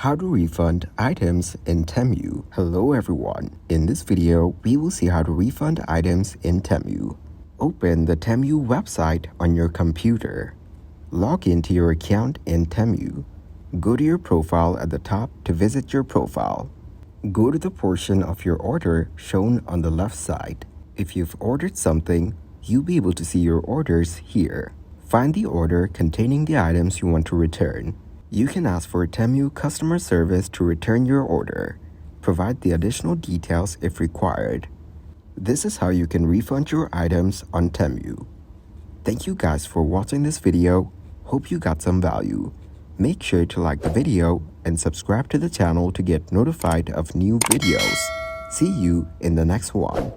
How to refund items in Temu. Hello everyone. In this video, we will see how to refund items in Temu. Open the Temu website on your computer. Log into your account in Temu. Go to your profile at the top to visit your profile. Go to the portion of your order shown on the left side. If you've ordered something, you'll be able to see your orders here. Find the order containing the items you want to return. You can ask for Temu customer service to return your order. Provide the additional details if required. This is how you can refund your items on Temu. Thank you guys for watching this video. Hope you got some value. Make sure to like the video and subscribe to the channel to get notified of new videos. See you in the next one.